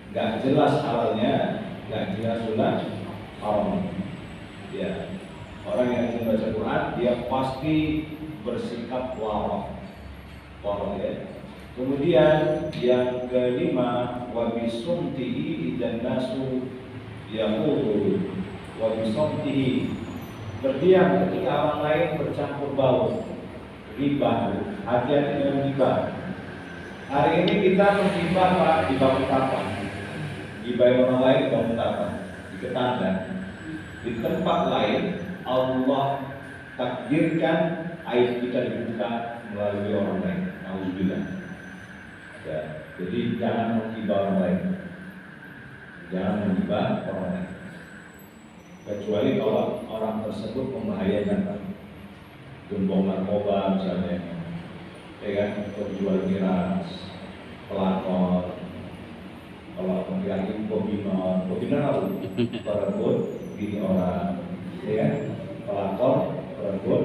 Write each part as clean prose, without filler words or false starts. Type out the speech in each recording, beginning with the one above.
nggak jelas halalnya, nggak jelas sunnah haram. Ya, orang yang membaca Quran dia pasti bersikap warok, ya. Kemudian yang kelima, wa bisumtihi idan nasu yaqulu wa bisumtihi, berdiam ketika orang lain bercampur bau, riba, hati-hati dengan riba. Hari ini kita menghibah Pak di bangun tapak, hibah orang lain di bangun tapak, di ketanda. Di tempat lain Allah takdirkan aib kita dibuka melalui orang lain. Alhamdulillah. Ya, jadi jangan menghibah orang lain, jangan menghibah orang lain. Kecuali kalau orang tersebut membahayakan, Pak. Gembong narkoba misalnya, ya kan, penjual miras, pelakor, kalau lagi pembina apa? Perebut bini orang, ya kan, pelakor, perebut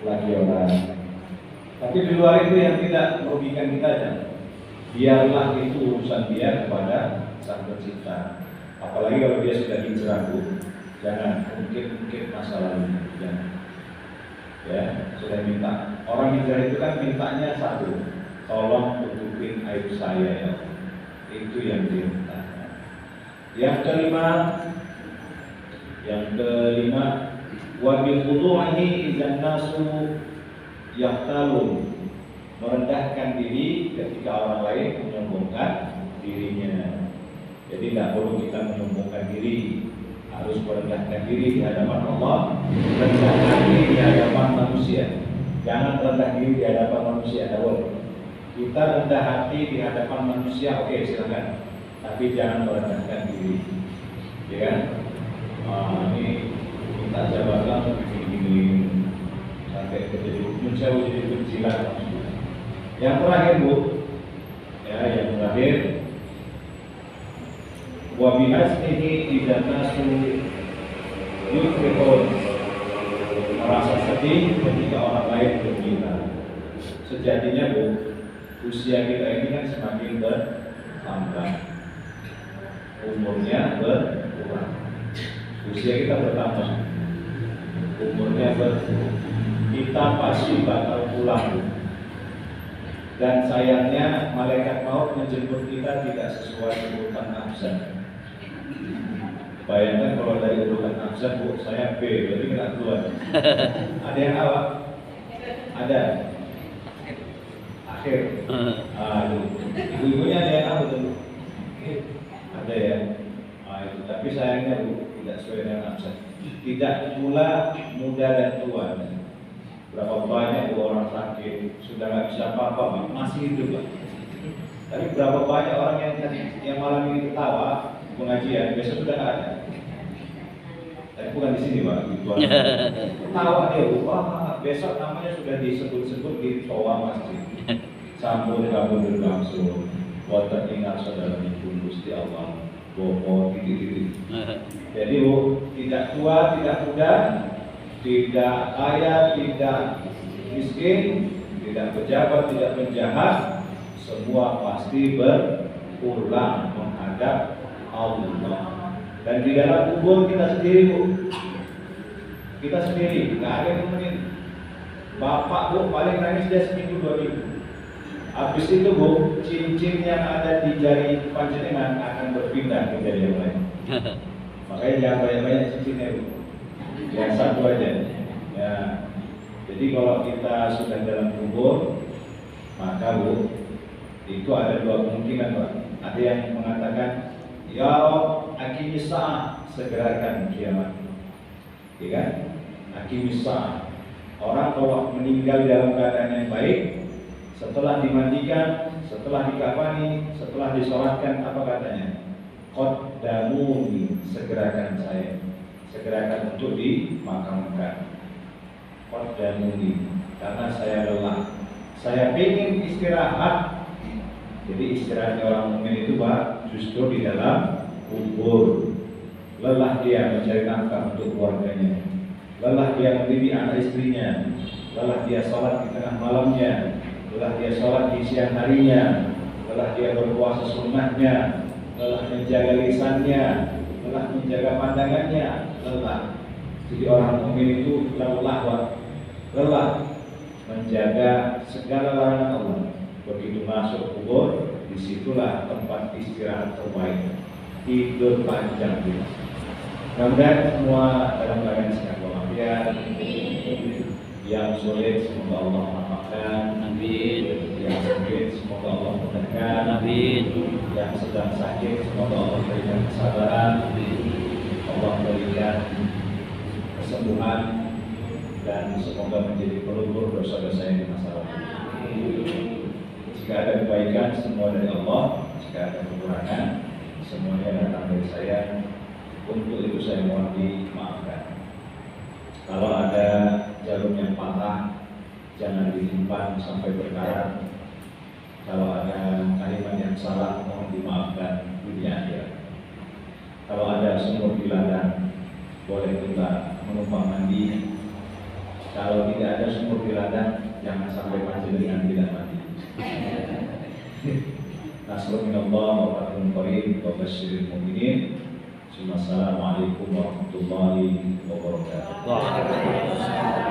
lagi orang. Tapi di luar itu yang tidak merugikan kita aja. Biarlah itu urusan dia kepada Sang Pencipta. Apalagi kalau dia sudah hijrah, jangan mungkin masa lalu, jangan. Ya, sudah minta. Orang hijrah itu kan mintanya satu, tolong tutupin aib saya ya. Itu yang diminta. Yang kelima, wa bil khudu'i idzan nasu yaqtalun, merendahkan diri ketika orang lain menyombongkan dirinya. Jadi tidak perlu kita menyombongkan diri, harus merendahkan diri di hadapan Allah, rendahkan diri di hadapan manusia. Jangan rendah diri di hadapan manusia, tidak boleh. Kita rendah hati di hadapan manusia, oke, silakan. Tapi jangan merendahkan diri, ya kan? Ini minta jabatan begini sampai menjauh jadi kecilan. Yang terakhir, Bu, ya, yang terakhir, wa bihasnihi idzan nasu yufrihun, merasa sedih ketika orang lain bergembira. Sejatinya, Bu, usia kita ini kan semakin bertambah, umurnya berkurang. Usia kita bertambah, umurnya berkurang. Kita pasti bakal pulang. Dan sayangnya malaikat maut menjemput kita tidak sesuai urutan abjad. Bayangkan kalau dari urutan abjad, Bu, saya B, berarti kena keluar. Ada yang awal? Ada. Akhir. Ibu-ibunya ada yang awal tuh? Ada ya. Itu. Tapi sayangnya, Bu, tidak sesuai dengan abjad. Tidak pula muda dan tua. Berapa banyak orang sakit, sudah nggak bisa apa-apa, masih hidup, Pak. Tapi berapa banyak orang yang malam ini ketawa pengajian, besok sudah nggak ada. Tapi bukan di sini, Pak. Ketawa dia, wah, besok namanya sudah disebut-sebut di toa masjid. Sambut kamu berlangsung, water ingat saudara ibu Gusti Allah, bohong, titik-titik. Jadi, Bu, tidak tua, tidak muda, tidak kaya, tidak miskin, tidak pejabat, tidak penjahat, semua pasti berulang menghadap Allah. Dan di dalam kubur kita sendiri, Bu, kita sendiri, nggak ada yang nemenin. Bapak, Bu, paling nangis dia seminggu 2 minggu. Habis itu, Bu, cincin yang ada di jari panjenengan akan berpindah ke jari yang lain. Makanya jangan banyak-banyak cincinnya, Bu. Yang satu aja. Ya. Jadi kalau kita sudah dalam kubur, maka, Bu, itu ada 2 kemungkinan, Pak. Ada yang mengatakan, ya Rob, aqimis sa'ah, segerakan kiamat. Ya kan? Aqimis sa'ah. Orang kalau meninggal dalam keadaan yang baik, setelah dimandikan, setelah dikafani, setelah disolatkan, apa katanya? Qaddamuni, segerakan saya, segerakan untuk dimakamkan. Qaddamuni, karena saya lelah, saya ingin istirahat. Jadi istirahatnya orang mukmin itu, Pak, justru di dalam kubur. Lelah dia mencari nafkah untuk keluarganya, lelah dia mendidik anak istrinya, lelah dia sholat di tengah malamnya, lelah dia sholat di siang harinya, lelah dia berpuasa sunnahnya, lelah menjaga lisannya, lelah menjaga pandangannya, lelah. Jadi orang mukmin itu lelah menjaga segala larangan Allah. Begitu masuk kubur, disitulah tempat istirahat terbaik, tidur panjang kita. Mudah-mudahan semua dalam keadaan sehat walafiat. Yang sulit semoga Allah maafkan. Amin. Yang sakit semoga Allah mudahkan. Amin. Yang sedang sakit semoga Allah berikan kesabaran. Allah berikan kesembuhan dan semoga menjadi pelupur dosa-dosa yang di masa lalu. Jika ada kebaikan semua dari Allah, jika ada kekurangan semuanya datang dari saya. Untuk itu saya mohon dimaafkan. Kalau ada jarum yang patah, jangan disimpan sampai berkarat. Kalau ada kalimat yang salah, mohon dimaafkan dunia akhirat. Kalau ada sumur di ladang, boleh kita menumpang mandi. Kalau tidak ada sumur di ladang, jangan sampai panjenengan tidak mandi. Nasrul minallah wa fathun qarib wa basyiril mu'minin. Assalamualaikum warahmatullahi wabarakatuh.